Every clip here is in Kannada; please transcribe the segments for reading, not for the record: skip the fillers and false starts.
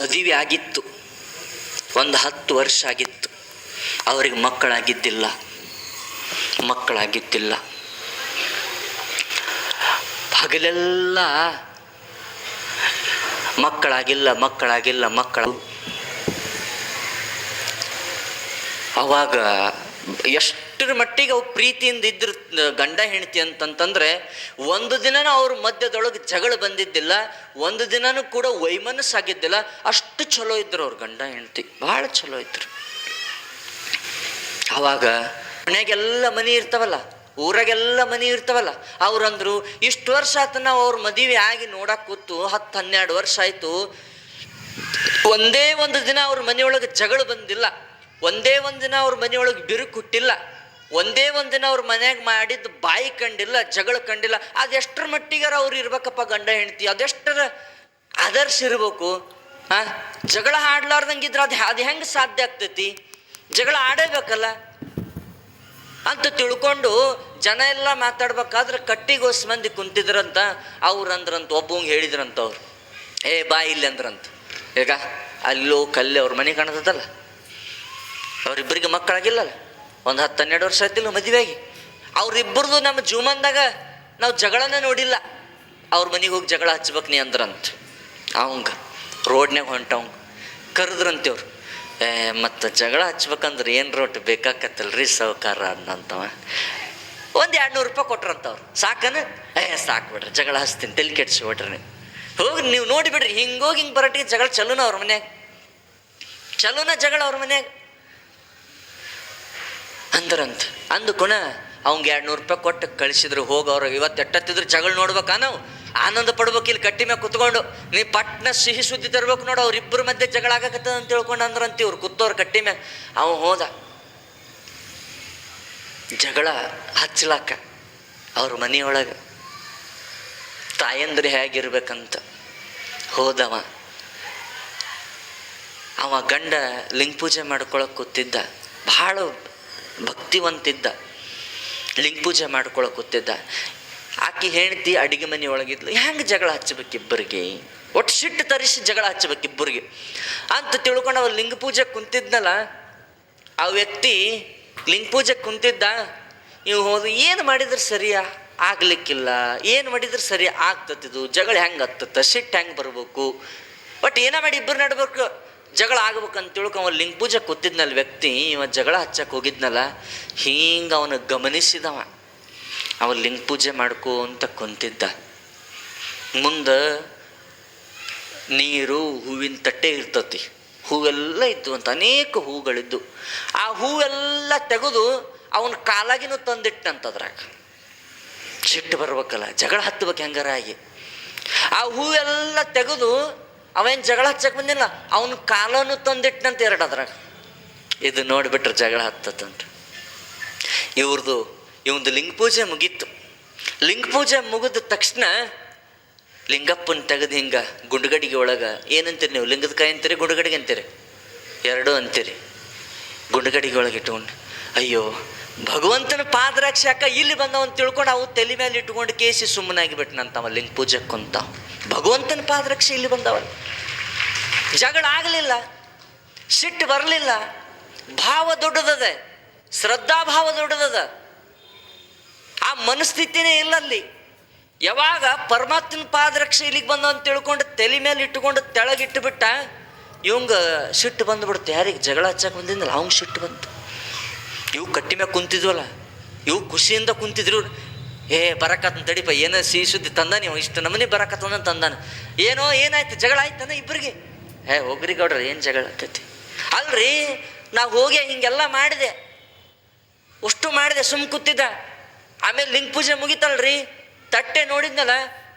ಮದುವೆ ಆಗಿತ್ತು, ಒಂದು 10 ವರ್ಷ ಆಗಿತ್ತು, ಅವ್ರಿಗೆ ಮಕ್ಕಳಾಗಿದ್ದಿಲ್ಲ. ಹಗಲೆಲ್ಲ ಮಕ್ಕಳಾಗಿಲ್ಲ. ಅವಾಗ ಎಷ್ಟರ ಮಟ್ಟಿಗೆ ಅವು ಪ್ರೀತಿಯಿಂದ ಇದ್ರ ಗಂಡ ಹೆಂಡತಿ ಅಂತಂತಂದ್ರೆ, ಒಂದು ದಿನನೂ ಅವ್ರ ಮಧ್ಯದೊಳಗೆ ಜಗಳ ಬಂದಿದ್ದಿಲ್ಲ, ಒಂದು ದಿನನೂ ಕೂಡ ವೈಮನಸ್ಸಾಗಿದ್ದಿಲ್ಲ. ಅಷ್ಟು ಚಲೋ ಇದ್ರು ಅವ್ರ ಗಂಡ ಹೆಂಡತಿ, ಭಾಳ ಚಲೋ ಇದ್ರು. ಅವಾಗ ಮನೆಗೆಲ್ಲ ಮನೆ ಇರ್ತಾವಲ್ಲ, ಊರಾಗೆಲ್ಲ ಮನೆ ಇರ್ತಾವಲ್ಲ, ಅವ್ರಂದ್ರು ಇಷ್ಟು ವರ್ಷ ಆತ ನಾವು ಅವ್ರ ಮದುವೆ ಆಗಿ ನೋಡಕ್ಕೆ ಕೂತು 10-12 ವರ್ಷ ಆಯಿತು, ಒಂದೇ ಒಂದು ದಿನ ಅವ್ರ ಮನೆಯೊಳಗೆ ಜಗಳ ಬಂದಿಲ್ಲ, ಒಂದೇ ಒಂದು ದಿನ ಅವ್ರ ಮನೆಯೊಳಗೆ ಬಿರುಕು ಹುಟ್ಟಿಲ್ಲ, ಒಂದೇ ಒಂದು ದಿನ ಅವ್ರ ಮನ್ಯಾಗ ಮಾಡಿದ್ದು ಬಾಯಿ ಕಂಡಿಲ್ಲ, ಜಗಳ ಕಂಡಿಲ್ಲ. ಅದೆಷ್ಟರ ಮಟ್ಟಿಗಾರ ಅವ್ರು ಇರ್ಬೇಕಪ್ಪ ಗಂಡ ಹೆಂಡತಿ, ಅದೆಷ್ಟರ ಆದರ್ಶ ಇರ್ಬೇಕು. ಜಗಳ ಆಡ್ಲಾರ್ದಂಗಿದ್ರೆ ಅದು ಹೆಂಗೆ ಸಾಧ್ಯ ಆಗ್ತೈತಿ? ಜಗಳ ಆಡೇಬೇಕಲ್ಲ ಅಂತ ತಿಳ್ಕೊಂಡು ಜನ ಎಲ್ಲ ಮಾತಾಡ್ಬೇಕಾದ್ರೆ ಕಟ್ಟಿಗೋಸ್ ಮಂದಿ ಕುಂತಿದ್ರಂತ. ಅವ್ರಂದ್ರಂತ, ಒಬ್ಬಂಗೆ ಹೇಳಿದ್ರಂತ ಅವ್ರು, ಬಾ ಇಲ್ಲಿ ಅಂದ್ರಂತ. ಈಗ ಅಲ್ಲೋ ಕಲ್ಲೆ ಅವ್ರ ಮನೆ ಕಾಣತದಲ್ಲ, ಅವ್ರಿಬ್ಬರಿಗೆ ಮಕ್ಕಳಾಗಿಲ್ಲಲ್ಲ, ಒಂದು 10-12 ವರ್ಷ ಆಯ್ತಿಲ್ಲ ಮದುವೆಯಾಗಿ. ಅವ್ರಿಬ್ಬರದು ನಮ್ಮ ಜೀವನದಾಗ ನಾವು ಜಗಳನ ನೋಡಿಲ್ಲ. ಅವ್ರ ಮನೆಗೆ ಹೋಗಿ ಜಗಳ ಹಚ್ಬೇಕು ನೀ ಅಂದ್ರಂತ. ಅವಂಗ ರೋಡ್ನಾಗ ಹೊಂಟವಂಗ ಕರೆದ್ರಂತೇವ್ರು, ಮತ್ತು ಜಗಳ ಹಚ್ಬೇಕಂದ್ರೆ ಏನು ರೋಟ್ ಬೇಕಾಕತ್ತಲ್ರಿ ಸಾವುಕಾರ ಅನ್ನಂತವ. ಒಂದು 200 ರೂಪಾಯಿ ಕೊಟ್ರಂತವ್ರು. ಸಾಕನ? ಸಾಕು ಬಿಡ್ರಿ, ಜಗಳ ಹಚ್ತೀನಿ, ತಲೆ ಕೆಡ್ಸ್ಬಿಟ್ರಿ ನೀವು. ಹೋಗಿ ನೀವು ನೋಡಿಬಿಡ್ರಿ, ಹಿಂಗೋಗಿ ಹಿಂಗೆ ಬರಟ್ಟಿಗೆ ಜಗಳ ಚಲೋನ ಅವ್ರ ಮನ್ಯಾಗ, ಚಲೋನ ಜಗಳ ಅವ್ರ ಮನ್ಯಾಗ ಅಂದ್ರಂತ. ಅಂದುಕೊಣ ಅವಂಗೆ 200 ರೂಪಾಯಿ ಕೊಟ್ಟು ಕಳಿಸಿದ್ರು. ಹೋಗವ್ರು ಇವತ್ತು ಎಟ್ಟತ್ತಿದ್ರು ಜಗಳ ನೋಡ್ಬೇಕಾ ನಾವು? ಆನಂದ ಪಡ್ಬೇಕು ಇಲ್ಲಿ ಕಟ್ಟಿ ಮ್ಯಾಗ ಕುತ್ಕೊಂಡು. ನೀ ಪಟ್ನ ಸಿಹಿ ಸುದ್ದಿ ತರ್ಬೇಕು ನೋಡು, ಅವ್ರಿಬ್ಬರ ಮಧ್ಯೆ ಜಗಳ ಆಗಕತ್ತದ ಅಂತ ತಿಳ್ಕೊಂಡು ಅಂದ್ರಂತ. ಇವ್ರು ಕೂತವ್ರು ಕಟ್ಟಿ ಮ್ಯಾಗ. ಅವ ಹೋದ ಜಗಳ ಹಚ್ಚಲಾಕ ಅವ್ರ ಮನೆಯೊಳಗೆ. ತಾಯಂದ್ರೆ ಹೇಗಿರ್ಬೇಕಂತ ಹೋದವ. ಅವ ಗಂಡ ಲಿಂಗ ಪೂಜೆ ಮಾಡ್ಕೊಳಕ್ಕೆ ಕೂತಿದ್ದ, ಭಾಳ ಭಕ್ತಿವಂತಿದ್ದ, ಲಿಂಗ ಪೂಜೆ ಮಾಡ್ಕೊಳಕ್ಕೆ ಕೂತಿದ್ದ. ಆಕೆ ಹೆಂಡತಿ ಅಡಿಗೆ ಮನೆ ಒಳಗಿದ್ಲು. ಹೆಂಗೆ ಜಗಳ ಹಚ್ಚಬೇಕಿಬ್ಬರಿಗೆ? ಒಟ್ಟು ಸಿಟ್ಟು ತರಿಸಿ ಜಗಳ ಹಚ್ಚಬೇಕಿಬ್ಬರಿಗೆ ಅಂತ ತಿಳ್ಕೊಂಡು ಅವ ಲಿಂಗ ಪೂಜೆ ಕುಂತಿದ್ನಲ್ಲ, ಆ ವ್ಯಕ್ತಿ ಲಿಂಗ ಪೂಜೆ ಕುಂತಿದ್ದ. ನೀವು ಹೋದ ಏನು ಮಾಡಿದ್ರೆ ಸರಿಯಾ ಆಗ್ಲಿಕ್ಕಿಲ್ಲ, ಏನು ಮಾಡಿದ್ರೆ ಸರಿ ಆಗ್ತತಿದು, ಜಗಳ ಹೆಂಗೆ ಹತ್ತತ್ತ, ಸಿಟ್ಟು ಹೆಂಗೆ ಬರ್ಬೇಕು, ಬಟ್ ಏನೋ ಮಾಡಿ ಇಬ್ಬರು ನಡ್ಬೇಕು, ಜಗಳ ಆಗ್ಬೇಕಂತ ತಿಳ್ಕೊ ಅವ ಲಿಂಗ ಪೂಜೆ ಕೂತಿದ್ನಲ್ಲ ವ್ಯಕ್ತಿ. ಇವ ಜಗಳ ಹಚ್ಚಕ್ಕೆ ಹೋಗಿದ್ನಲ್ಲ, ಹಿಂಗೆ ಅವನು ಗಮನಿಸಿದವ. ಅವ ಲಿಂಗ ಪೂಜೆ ಮಾಡ್ಕೋ ಅಂತ ಕುಂತಿದ್ದ. ಮುಂದೆ ನೀರು, ಹೂವಿನ ತಟ್ಟೆ ಇರ್ತತಿ, ಹೂವೆಲ್ಲ ಇತ್ತು ಅಂತ, ಅನೇಕ ಹೂಗಳಿದ್ದು. ಆ ಹೂವೆಲ್ಲ ತೆಗೆದು ಅವನ ಕಾಲಾಗಿನೂ ತಂದಿಟ್ಟಂತದ್ರಾಗ. ಸಿಟ್ಟು ಬರ್ಬೇಕಲ್ಲ, ಜಗಳ ಹತ್ತಬೇಕು ಹೆಂಗಾರ ಆಗಿ. ಆ ಹೂವೆಲ್ಲ ತೆಗೆದು ಅವೇನು ಜಗಳ ಹಚ್ಚಕ್ಕೆ ಬಂದಿಲ್ಲ, ಅವನ ಕಾಲನು ತಂದಿಟ್ಟಂತ 2 ಅದ್ರಾಗ. ಇದು ನೋಡಿಬಿಟ್ರೆ ಜಗಳ ಹತ್ತಂತ. ಇವಂದು ಲಿಂಗ ಪೂಜೆ ಮುಗೀತು. ಲಿಂಗ ಪೂಜೆ ಮುಗಿದ ತಕ್ಷಣ ಲಿಂಗಪ್ಪನ ತೆಗೆದು ಹಿಂಗೆ ಗುಂಡುಗಡಿಗೆ ಒಳಗೆ, ಏನಂತೀರಿ ನೀವು? ಲಿಂಗದ ಕಾಯಿ ಅಂತೀರಿ, ಗುಂಡುಗಡಿಗೆ ಅಂತೀರಿ? 2 ಅಂತೀರಿ. ಗುಂಡುಗಡಿಗೆ ಒಳಗೆ ಇಟ್ಕೊಂಡು, ಅಯ್ಯೋ ಭಗವಂತನ ಪಾದರಕ್ಷೆ ಯಾಕ ಇಲ್ಲಿ ಬಂದವಂತ ತಿಳ್ಕೊಂಡು ಅವು ತಲೆ ಮೇಲೆ ಇಟ್ಕೊಂಡು ಕೇಸಿ ಸುಮ್ಮನಾಗಿಬಿಟ್ನಂತವ ಲಿಂಗ ಪೂಜೆಗೆ ಕುಂತ. ಭಗವಂತನ ಪಾದರಕ್ಷೆ ಇಲ್ಲಿ ಬಂದವಲ್ಲ. ಜಗಳ ಆಗಲಿಲ್ಲ, ಸಿಟ್ಟು ಬರಲಿಲ್ಲ, ಭಾವ ದೊಡ್ಡದದ, ಶ್ರದ್ಧಾಭಾವ ದೊಡ್ಡದದ. ಆ ಮನಸ್ಥಿತಿನೇ ಇಲ್ಲ ಅಲ್ಲಿ. ಯಾವಾಗ ಪರಮಾತ್ಮನ ಪಾದರಕ್ಷೆ ಇಲ್ಲಿಗೆ ಬಂದ ಅಂತ ತಿಳ್ಕೊಂಡು ತಲೆ ಮೇಲೆ ಇಟ್ಟುಕೊಂಡು ತೆಳಗಿಟ್ಟು ಬಿಟ್ಟ, ಇವಂಗ ಸಿಟ್ಟು ಬಂದುಬಿಡುತ್ತೆ. ಯಾರಿಗೆ ಜಗಳ ಹಚ್ಚಕ್ಕೆ ಬಂದಿದ್ದಲ್ಲ ಅವಂಗೆ ಸಿಟ್ಟು ಬಂತು. ಇವು ಕಟ್ಟಿ ಮ್ಯಾಗ ಕುಂತಿದ್ವಲ್ಲ, ಇವು ಖುಷಿಯಿಂದ ಕುಂತಿದ್ರು. ಬರಕತ್ತನ ತಡಿಪ, ಏನೋ ಸಿಹಿ ಸುದ್ದಿ ತಂದ, ನೀವು ಇಷ್ಟು ನಮನೆ ಬರಕತ್ತಂದ ತಂದಾನ. ಏನಾಯ್ತು? ಜಗಳ ಆಯ್ತಾನ ಇಬ್ಬರಿಗೆ? ಹೋಗ್ರಿ ಗೌಡ್ರ, ಏನು ಜಗಳ ಆಕೈತಿ? ಅಲ್ರಿ, ನಾವು ಹೋಗಿ ಹಿಂಗೆಲ್ಲ ಮಾಡಿದೆ, ಅಷ್ಟು ಮಾಡಿದೆ, ಸುಮ್ಮ ಕೂತಿದ್ದ. ಆಮೇಲೆ ಲಿಂಗ ಪೂಜೆ ಮುಗಿತಲ್ರಿ, ತಟ್ಟೆ ನೋಡಿದ್ನಲ್ಲ,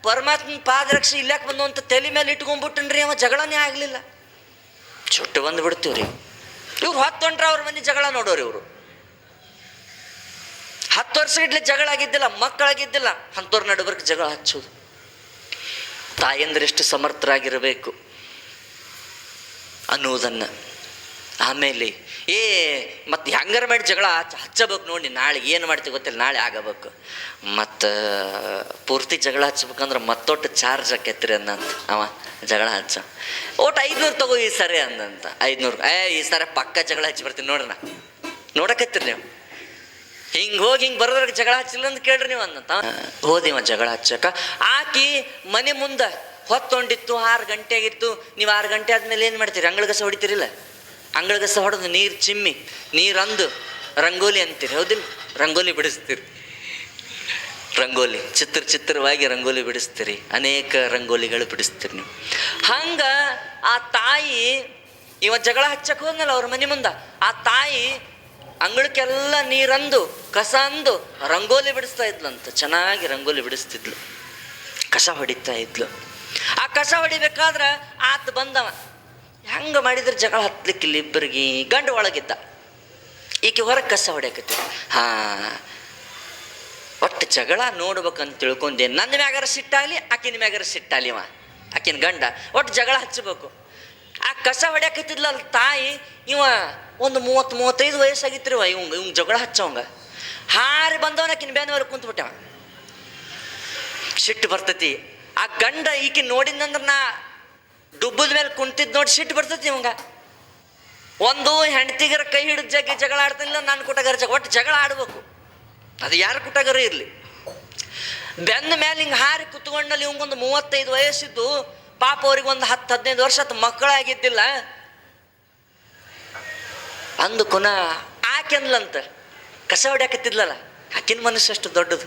ಪರಮಾತ್ಮನ ಪಾದರಕ್ಷೆ ಇಲ್ಲಾಕೆ ಬಂದು ಅಂತ ತಲೆ ಮೇಲೆ ಇಟ್ಕೊಂಡ್ಬಿಟ್ಟನ್ರಿ. ಅವ ಜಗಳನೇ ಆಗಲಿಲ್ಲ. ಚುಟ್ಟು ಬಂದು ಬಿಡ್ತೀವ್ರಿ. ಇವ್ರು 10 ಹೊಂಟ್ರ ಅವ್ರ ಮನೆ ಜಗಳ ನೋಡೋರಿ. ಇವರು 10 ವರ್ಷ ಇಡ್ಲಿ ಜಗಳ ಆಗಿದ್ದಿಲ್ಲ, ಮಕ್ಕಳಾಗಿದ್ದಿಲ್ಲ, ಅಂಥವ್ರ ನಡುಬರ್ಕ್ ಜಗಳ ಹಚ್ಚೋದು. ತಾಯಂದ್ರೆ ಎಷ್ಟು ಸಮರ್ಥರಾಗಿರಬೇಕು ಅನ್ನೋದನ್ನು ಆಮೇಲೆ ಮತ್ತು ಹೆಂಗಾರ ಮಾಡಿ ಜಗಳ ಹಚ್ಚಬೇಕು ನೋಡಿ, ನಾಳೆ ಏನು ಮಾಡ್ತೀವಿ ಗೊತ್ತಿಲ್ಲ, ನಾಳೆ ಆಗಬೇಕು. ಮತ್ತು ಪೂರ್ತಿ ಜಗಳ ಹಚ್ಬೇಕಂದ್ರೆ ಮತ್ತೊಟ್ಟು ಚಾರ್ಜ್ ಆಕೈತ್ರಿ ಅಂದಂತ ಅವ ಜಗಳ ಹಚ್ಚ. ಒಟ್ಟು 500 ತಗೋ ಈ ಸರಿ ಅಂದಂತ. 500 ಈ ಸರಿ ಪಕ್ಕ ಜಗಳ ಹಚ್ಚಿ ಬರ್ತೀನಿ ನೋಡ್ರಿ, ನಾ ನೋಡಕತ್ತೀರಿ ನೀವು. ಹಿಂಗೆ ಹೋಗಿ ಹಿಂಗೆ ಬರೋದ್ರಾಗ ಜಗಳ ಹಚ್ಚಿಲ್ಲ ಅಂತ ಕೇಳ್ರಿ ನೀವು ಅಂದಂತ. ಹೋದಿವ ಜಗಳ ಹಚ್ಚಕ. ಆಕಿ ಮನೆ ಮುಂದೆ ಹೊತ್ತೊಂಡಿತ್ತು, 6 ಗಂಟೆ ಆಗಿತ್ತು. ನೀವು 6 ಗಂಟೆ ಆದ್ಮೇಲೆ ಏನು ಮಾಡ್ತೀರಿ? ಅಂಗಳಗಸ ಹೊಡಿತೀರಿಲ್ಲ? ಅಂಗಳಗಸ ಹೊಡೆದು ನೀರು ಚಿಮ್ಮಿ, ನೀರು ಅಂದು ರಂಗೋಲಿ ಅಂತೀರಿ, ಹೌದಿಲ್ಲ? ರಂಗೋಲಿ ಬಿಡಿಸ್ತೀರಿ, ರಂಗೋಲಿ ಚಿತ್ರವಾಗಿ ರಂಗೋಲಿ ಬಿಡಿಸ್ತೀರಿ, ಅನೇಕ ರಂಗೋಲಿಗಳು ಬಿಡಿಸ್ತೀರಿ ನೀವು. ಹಂಗೆ ಆ ತಾಯಿ ಇವ ಜಗಳ ಹಚ್ಚಕ್ಕೆ ಹೋದ್ನಲ್ಲ ಅವ್ರ ಮನೆ ಮುಂದೆ, ಆ ತಾಯಿ ಅಂಗಳಕ್ಕೆಲ್ಲ ನೀರಂದು ಕಸ ಅಂದು ರಂಗೋಲಿ ಬಿಡಿಸ್ತಾ ಇದ್ಲಂತ. ಚೆನ್ನಾಗಿ ರಂಗೋಲಿ ಬಿಡಿಸ್ತಿದ್ಲು, ಕಸ ಹೊಡಿತಾ ಇದ್ಲು. ಆ ಕಸ ಹೊಡಿಬೇಕಾದ್ರೆ ಆತ ಬಂದವ. ಹೆಂಗೆ ಮಾಡಿದ್ರೆ ಜಗಳ ಹತ್ಲಿಕ್ಕಿಲ್ಲ ಇಬ್ಬರಿಗೆ. ಗಂಡು ಒಳಗಿದ್ದ, ಈಕೆ ಹೊರಗೆ ಕಸ ಹೊಡ್ಯಾಕತ್ತಿ. ಒಟ್ಟು ಜಗಳ ನೋಡ್ಬೇಕಂತ ತಿಳ್ಕೊಂಡೆ. ನನ್ನ ಮ್ಯಾಗಾರ ಸಿಟ್ಟಾಗಲಿ, ಆಕಿನ ಮ್ಯಾಗಾರ ಸಿಟ್ಟಾಗಲಿ, ಆಕಿನ ಗಂಡ ಒಟ್ಟು ಜಗಳ ಹಚ್ಚಬೇಕು. ಆ ಕಸ ಹೊಡ್ಯಾಕತ್ತಿದ್ಲಲ್ಲ ತಾಯಿ, ಇವ ಒಂದು 30-35 ವಯಸ್ಸಾಗಿತ್ತು ರೀ ಇವಂಗೆ ಜಗಳ ಹಚ್ಚವಂಗ. ಹಾರಿ ಬಂದವನ ಆಕಿನ ಬೇನೆ ಮೇಲೆ ಕುಂತ್ಬಿಟ್ಟವ. ಸಿಟ್ಟು ಬರ್ತೈತಿ ಆ ಗಂಡ ಈಕಿ ನೋಡಿದಂದ್ರೆ, ನಾ ಡುಬ್ಬದ ಮೇಲೆ ಕುಂತಿದ್ದು ನೋಡಿ ಸಿಟ್ಟು ಬರ್ತೈತಿ ಇವಂಗ. ಒಂದು ಹೆಂಡತಿಗರ ಕೈ ಹಿಡಿದು ಜಗಳ ಆಡ್ತಿಲ್ಲ, ನಾನು ಕುಟಗರ ಒಟ್ಟು ಜಗಳ ಆಡ್ಬೇಕು, ಅದು ಯಾರು ಕುಟಗರ ಇರಲಿ. ಬೆಂದ ಮೇಲೆ ಹಿಂಗೆ ಹಾರಿ ಕುತ್ಕೊಂಡಲ್ಲಿ ಇವಂಗೊಂದು 35 ವಯಸ್ಸಿದ್ದು. ಪಾಪ ಅವ್ರಿಗೆ ಒಂದು 10-15 ವರ್ಷ ಮಕ್ಕಳಾಗಿದ್ದಿಲ್ಲ. ಅಂದು ಕೊನ ಆಕೆ ಅಂದ್ಲಂತ, ಕಸ ಹೊಡ್ಯಾಕತ್ತಿದ್ಲಲ್ಲ ಆಕಿನ ಮನಸ್ಸು ಅಷ್ಟು ದೊಡ್ಡದು.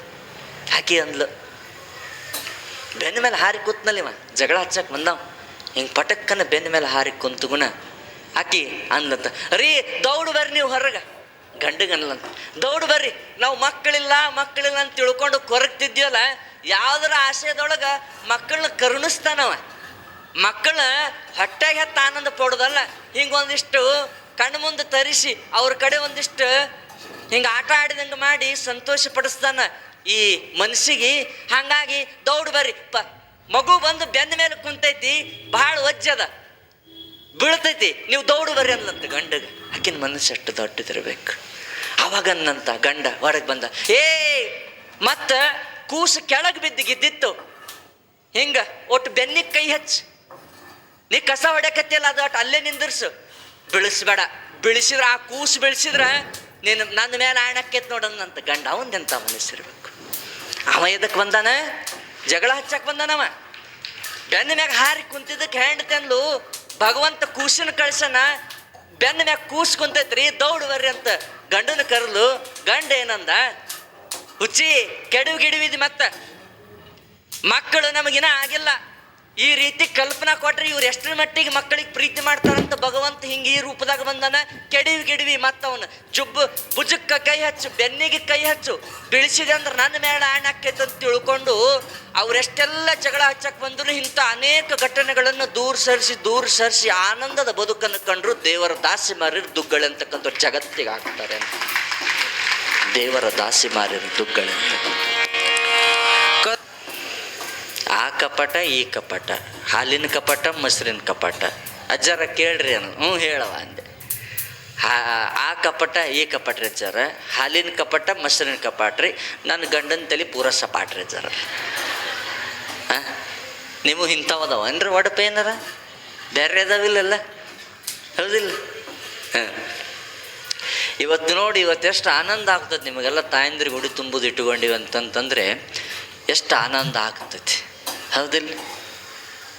ಆಕೆ ಅಂದ್ಲು, ಬೆನ್ನ ಮೇಲೆ ಹಾರಿ ಕೂತ್ನಲ್ಲಿವ ಜಗಳ ಹಚ್ಚಕ್ಕೆ ಬಂದವ. ಹಿಂಗೆ ಪಟಕ್ಕನ ಬೆನ್ನ ಮೇಲೆ ಹಾರಿ ಕುಂತುಗುಣ ಆಕಿ ಅಂದ್ಲಂತ, ರೀ ದೌಡು ಬರ್ರಿ ನೀವು ಹೊರಗೆ. ಗಂಡಗನ್ಲಂತ, ದೌಡು ಬರ್ರಿ, ನಾವು ಮಕ್ಕಳಿಲ್ಲ ಅಂತ ತಿಳ್ಕೊಂಡು ಕೊರಗ್ತಿದ್ಯವಲ್ಲ, ಯಾವುದರ ಆಶಯದೊಳಗೆ ಮಕ್ಕಳನ್ನ ಕರುಣಿಸ್ತಾನವ. ಮಕ್ಕಳ ಹೊಟ್ಟೆಗೆ ಹತ್ತ ಆನಂದ ಪಡೋದಲ್ಲ, ಹಿಂಗೊಂದಿಷ್ಟು ಕಣ್ಣು ಮುಂದೆ ತರಿಸಿ ಅವ್ರ ಕಡೆ ಒಂದಿಷ್ಟು ಹಿಂಗೆ ಆಟ ಆಡಿದಂಗೆ ಮಾಡಿ ಸಂತೋಷ ಪಡಿಸ್ತಾನ ಈ ಮನಸ್ಸಿಗೆ. ಹಾಗಾಗಿ ದೌಡು ಬರ್ರಿ, ಮಗು ಬಂದು ಬೆಂದ ಮೇಲೆ ಕುಂತೈತಿ, ಭಾಳ ಒಜ್ಜದ ಬೀಳ್ತೈತಿ, ನೀವು ದೌಡು ಬರ್ರಿ ಅಂದ್ಲಂತ ಗಂಡಗೆ. ಆಕಿನ ಮನಸ್ಸು ಅಷ್ಟು ದೊಡ್ಡದಿರ್ಬೇಕು. ಅವಾಗನ್ನಂತ ಗಂಡ ಹೊರಗೆ ಬಂದ, ಮತ್ತ ಕೂಸು ಕೆಳಗೆ ಬಿದ್ದಿತ್ತು, ಹಿಂಗ ಒಟ್ಟು ಬೆನ್ನಿಗೆ ಕೈ ಹಚ್ಚಿ, ನೀ ಕಸ ಹೊಡ್ಯಾಕತ್ತಿಯಲ್ಲ ಅದು ಒಟ್ಟು ಅಲ್ಲೇ ನಿಂದಿರ್ಸು, ಬೀಳಿಸ್ಬೇಡ. ಬೀಳಿಸಿದ್ರ ಆ ಕೂಸು ಬೀಳಿಸಿದ್ರ ನೀನು ನನ್ನ ಮೇಲೆ ಆಣಕ್ಕೈತ್ ನೋಡಂತ ಗಂಡ. ಅವಂದೆಂತ ಮನಸ್ಸಿರ್ಬೇಕು. ಅವ ಎದಕ್ಕೆ ಬಂದಾನ? ಜಗಳ ಹಚ್ಚಕ್ಕೆ ಬಂದಾನವ. ಬೆನ್ನ ಮ್ಯಾಗ ಹಾರಿ ಕುಂತಿದ್ದಕ್ಕೆ ಹೆಂಡತಿ ಅಂದ್ಲು, ಭಗವಂತ ಕೂಸಿನ ಕಳ್ಸನ, ಬೆನ್ನ ಮ್ಯಾಗ ಕೂಸು ಕುಂತೈತ್ರಿ, ದೌಡು ಬರ್ರಿ ಅಂತ ಗಂಡನ ಕರ್ಲು. ಗಂಡ ಏನಂದ, ಹುಚ್ಚಿ ಕೆಡವು ಗಿಡವಿದ್, ಮತ್ತ ಮಕ್ಕಳು ನಮಗಿನ ಆಗಿಲ್ಲ, ಈ ರೀತಿ ಕಲ್ಪನಾ ಕೊಟ್ರೆ ಇವ್ರು ಎಷ್ಟರ ಮಟ್ಟಿಗೆ ಮಕ್ಕಳಿಗೆ ಪ್ರೀತಿ ಮಾಡ್ತಾರಂತ ಭಗವಂತ ಹಿಂಗೆ ಈ ರೂಪದಾಗ ಬಂದಾನ. ಕೆಡವಿ ಮತ್ತವನು ಭುಜಕ್ಕ ಕೈ ಹಚ್ಚು, ಬೆನ್ನಿಗೆ ಕೈ ಹಚ್ಚು, ಬಿಳಿಸಿದೆ ಅಂದ್ರೆ ನನ್ನ ಮೇಲೆ ಆಣಾಕೈತೆ ಅಂತ ತಿಳ್ಕೊಂಡು ಅವರೆಷ್ಟೆಲ್ಲ ಜಗಳ ಹಚ್ಚಕ್ಕೆ ಬಂದ್ರು ಇಂಥ ಅನೇಕ ಘಟನೆಗಳನ್ನು ದೂರ ಸರಿಸಿ ಆನಂದದ ಬದುಕನ್ನು ಕಂಡ್ರು. ದೇವರ ದಾಸಿ ಮಾರಿರು ದುಗ್ಗಳೆಂತಕ್ಕಂಥ ಜಗತ್ತಿಗೆ ಹಾಕ್ತಾರೆ. ದೇವರ ದಾಸಿ ಮಾರಿರು ದುಗ್ಗಳೆಂತ. ಆ ಕಪಟ ಈ ಕಪಟ, ಹಾಲಿನ ಕಪಟ ಮೊಸರಿನ ಕಪಟ. ಅಜ್ಜಾರ ಕೇಳ್ರಿ ಅನ್ನು. ಹೇಳವ ಅಂದೆ. ಆ ಕಪಟ ಈ ಕಪಟ ರೀ ಅಜ್ಜಾರ, ಹಾಲಿನ ಕಪಟ ಮೊಸರಿನ ಕಪಾಟ ರೀ. ನನ್ನ ಗಂಡನ ತಲೆ ಪೂರ ಸಪಾಟ ರೀ ಅಜ್ಜಾರ. ನೀವು ಇಂಥವದವ ಏನ್ರಿ ಒಡಪ ಏನಾರ ಬೇರೆ ಅದಾವಿಲ್ಲಲ್ಲ, ಹೌದಿಲ್ಲ? ಇವತ್ತು ನೋಡಿ, ಇವತ್ತೆಷ್ಟು ಆನಂದ ಆಗ್ತದೆ ನಿಮಗೆಲ್ಲ. ತಾಯಂದ್ರಿಗೆ ಉಡಿ ತುಂಬುದು ಇಟ್ಕೊಂಡಿವಿ ಅಂತಂತಂದರೆ ಎಷ್ಟು ಆನಂದ ಆಗ್ತೈತಿ, ಹೌದಿಲ್ಲ?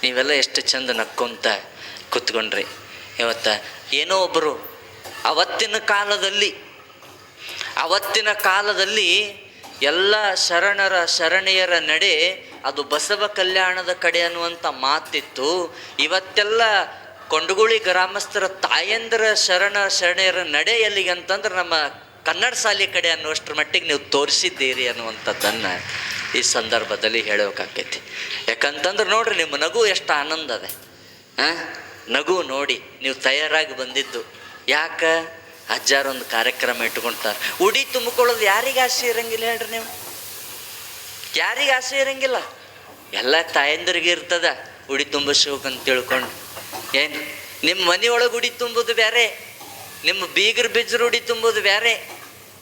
ನೀವೆಲ್ಲ ಎಷ್ಟು ಚಂದ ನಕ್ಕೊಂತ ಕೂತ್ಕೊಂಡ್ರಿ. ಇವತ್ತು ಏನೋ ಒಬ್ಬರು ಅವತ್ತಿನ ಕಾಲದಲ್ಲಿ ಎಲ್ಲ ಶರಣೆಯರ ನಡೆ ಅದು ಬಸವ ಕಲ್ಯಾಣದ ಕಡೆ ಅನ್ನುವಂಥ ಮಾತಿತ್ತು. ಇವತ್ತೆಲ್ಲ ಕೊಂಡಗುಳಿ ಗ್ರಾಮಸ್ಥರ ತಾಯಂದಿರ ಶರಣೆಯರ ನಡೆ ಎಲ್ಲಿಗೆ ಅಂತಂದ್ರೆ ನಮ್ಮ ಕನ್ನಡ ಶಾಲೆ ಕಡೆ ಅನ್ನುವಷ್ಟರ ಮಟ್ಟಿಗೆ ನೀವು ತೋರಿಸಿದ್ದೀರಿ ಅನ್ನುವಂಥದ್ದನ್ನು ಈ ಸಂದರ್ಭದಲ್ಲಿ ಹೇಳಬೇಕಾಕೈತಿ. ಯಾಕಂತಂದ್ರೆ ನೋಡ್ರಿ, ನಿಮ್ಮ ನಗು ಎಷ್ಟು ಆನಂದ ಅದೆ. ನಗು ನೋಡಿ ನೀವು ತಯಾರಾಗಿ ಬಂದಿದ್ದು ಯಾಕೆ? ಅಜ್ಜಾರೊಂದು ಕಾರ್ಯಕ್ರಮ ಇಟ್ಕೊಳ್ತಾರೆ. ಉಡಿ ತುಂಬಿಕೊಳ್ಳೋದು ಯಾರಿಗೆ ಆಸೆ ಇರಂಗಿಲ್ಲ ಹೇಳ್ರಿ? ನೀವು ಯಾರಿಗೆ ಆಸೆ ಇರಂಗಿಲ್ಲ? ಎಲ್ಲ ತಾಯಂದ್ರಿಗೆ ಇರ್ತದ ಉಡಿ ತುಂಬಿಸ್ಬೇಕಂತ ತಿಳ್ಕೊಂಡು. ಏನು ನಿಮ್ಮ ಮನೆಯೊಳಗೆ ಉಡಿ ತುಂಬೋದು ಬೇರೆ, ನಿಮ್ಮ ಬೀಗರ ಬಿಜ್ಜರು ಉಡಿ ತುಂಬೋದು ಬೇರೆ,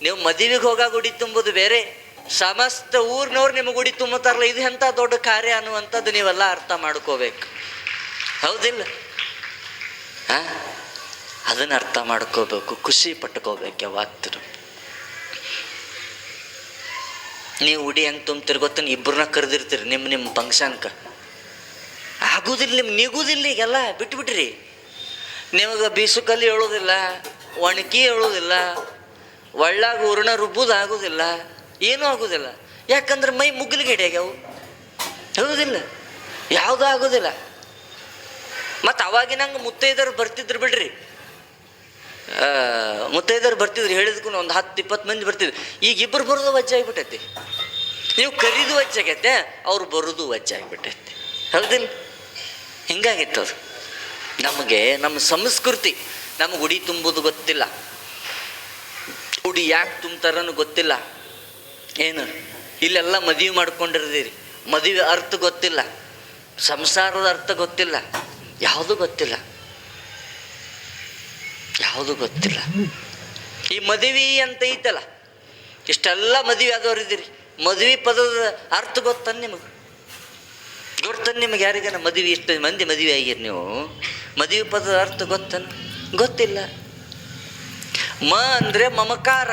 ನೀವು ಮದುವೆಗೆ ಹೋಗಾಗ ಉಡಿ ತುಂಬೋದು ಬೇರೆ, ಸಮಸ್ತ ಊರಿನವ್ರು ನಿಮಗೆ ಉಡಿ ತುಂಬತಾರಲ್ಲ, ಇದು ಎಂಥ ದೊಡ್ಡ ಕಾರ್ಯ ಅನ್ನುವಂಥದ್ದು ನೀವೆಲ್ಲ ಅರ್ಥ ಮಾಡ್ಕೋಬೇಕು. ಹೌದಿಲ್ಲ? ಅದನ್ನು ಅರ್ಥ ಮಾಡ್ಕೋಬೇಕು, ಖುಷಿ ಪಟ್ಕೋಬೇಕು ಯಾವತ್ತೂ. ನೀವು ಉಡಿ ಹೆಂಗೆ ತುಂಬ್ತಿರಿ ಗೊತ್ತ, ಇಬ್ಬರನ್ನ ಕರೆದಿರ್ತೀರಿ ನಿಮ್ಮ ಫಂಕ್ಷನ್ಗೆ, ಆಗೋದಿಲ್ಲ, ನಿಮ್ಗೆ ನಿಗುದಿಲ್ಲ, ಈಗೆಲ್ಲ ಬಿಟ್ಬಿಟ್ರಿ. ನಿಮಗೆ ಬೀಸುಕಲ್ಲಿ ಹೇಳೋದಿಲ್ಲ, ಒಣಕಿ ಹೇಳೋದಿಲ್ಲ, ಒಳ್ಳಾಗ ಹೂರ್ಣ ರುಬ್ಬೋದು ಆಗೋದಿಲ್ಲ, ಏನೂ ಆಗೋದಿಲ್ಲ. ಯಾಕಂದ್ರೆ ಮೈ ಮುಗ್ಲಿಗೆ ಹಿಡಿಯಾಗ್ಯಾವು. ಹೌದಿಲ್ಲ? ಯಾವುದೂ ಆಗೋದಿಲ್ಲ. ಮತ್ತು ಅವಾಗಿನಂಗೆ ಮುತ್ತೈದರು ಬರ್ತಿದ್ರು ಬಿಡ್ರಿ, ಮುತ್ತೈದರು ಬರ್ತಿದ್ರು, ಹೇಳಿದ್ಕು ಒಂದು 10-20 ಮಂದಿ ಬರ್ತಿದ್ರು. ಈಗ ಇಬ್ಬರು ಬರೋದು ವಜ್ಜೆ ಆಗಿಬಿಟ್ಟೈತಿ. ನೀವು ಕರೀದು ವಜ್ಜೆ ಆಗೈತೆ, ಅವ್ರು ಬರೋದು ವಜ್ಜೆ ಆಗಿಬಿಟ್ಟೈತಿ. ಹೌದಿಲ್ಲ? ಹಿಂಗಾಗಿತ್ತು ಅದು. ನಮಗೆ ನಮ್ಮ ಸಂಸ್ಕೃತಿ, ನಮಗೆ ಉಡಿ ತುಂಬೋದು ಗೊತ್ತಿಲ್ಲ, ಉಡಿ ಯಾಕೆ ತುಂಬ್ತಾರನ್ನು ಗೊತ್ತಿಲ್ಲ. ಏನು ಇಲ್ಲೆಲ್ಲ ಮದುವೆ ಮಾಡ್ಕೊಂಡಿರ್ತೀರಿ, ಮದುವೆ ಅರ್ಥ ಗೊತ್ತಿಲ್ಲ, ಸಂಸಾರದ ಅರ್ಥ ಗೊತ್ತಿಲ್ಲ, ಯಾವುದೂ ಗೊತ್ತಿಲ್ಲ, ಯಾವುದೂ ಗೊತ್ತಿಲ್ಲ. ಈ ಮದುವೆ ಅಂತ ಐತಲ್ಲ, ಇಷ್ಟೆಲ್ಲ ಮದುವೆ ಆದವ್ರು ಇದ್ದೀರಿ, ಮದುವೆ ಪದದ ಅರ್ಥ ಗೊತ್ತನ್ ನಿಮಗೆ? ಗೊತ್ತನ್ ನಿಮಗೆ? ಯಾರಿಗಾನ ಮದುವೆ ಇಷ್ಟು ಮಂದಿ ಮದುವೆ ಆಗಿರಿ ನೀವು, ಮದುವೆ ಪದದ ಅರ್ಥ ಗೊತ್ತನ್? ಗೊತ್ತಿಲ್ಲ. ಮ ಅಂದರೆ ಮಮಕಾರ,